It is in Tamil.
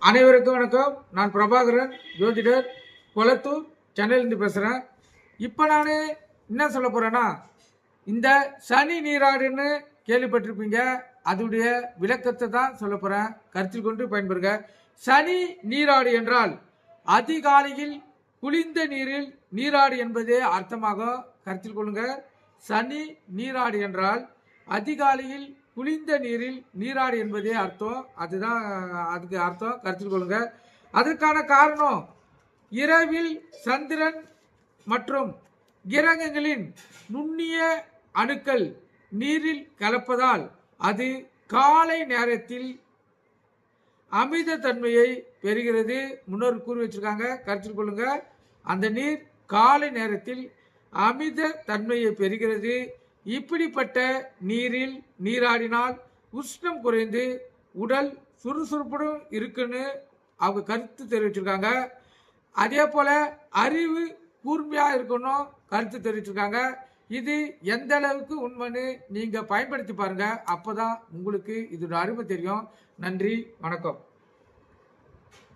அனைவருக்கும் வணக்கம். நான் பிரபாகரன், ஜோதிடர், கொளத்தூர், சென்னையிலிருந்து பேசுகிறேன். இப்போ நான் என்ன சொல்ல போகிறேன்னா, இந்த சனி நீராடுன்னு கேள்விப்பட்டிருப்பீங்க. அதோடைய விளக்கத்தை தான் சொல்ல போகிறேன். கருத்தில் கொண்டு பயன்பெறுங்க. சனி நீராடு என்றால் அதிகாலையில் குளிர்ந்த நீரில் நீராடு என்பதே அர்த்தமாகும். கருத்தில் கொள்ளுங்க. சனி நீராடு என்றால் அதிகாலையில் குளிர்ந்த நீரில் நீராடு என்பதே அர்த்தம். அதுதான் அதுக்கு அர்த்தம். கருத்தில் கொள்ளுங்க. அதற்கான காரணம், இரவில் சந்திரன் மற்றும் கிரகங்களின் நுண்ணிய அணுக்கள் நீரில் கலப்பதால் அது காலை நேரத்தில் அமித தன்மையை பெறுகிறது. முன்னோர் கூறி வச்சிருக்காங்க. கருத்தில் கொள்ளுங்க. அந்த நீர் காலை நேரத்தில் அமித தன்மையை பெறுகிறது. இப்படிப்பட்ட நீரில் நீராடினால் உஷ்ணம் குறைந்து உடல் சுறுசுறுப்புடன் இருக்குன்னு அவங்க கருத்து தெரிவிச்சிருக்காங்க. அதே போல அறிவு கூர்மையாக இருக்கணும் கருத்து தெரிவிச்சிருக்காங்க. இது எந்த அளவுக்கு உண்மைன்னு நீங்கள் பயன்படுத்தி பாருங்க. அப்போதான் உங்களுக்கு இதோட அருமை தெரியும். நன்றி, வணக்கம்.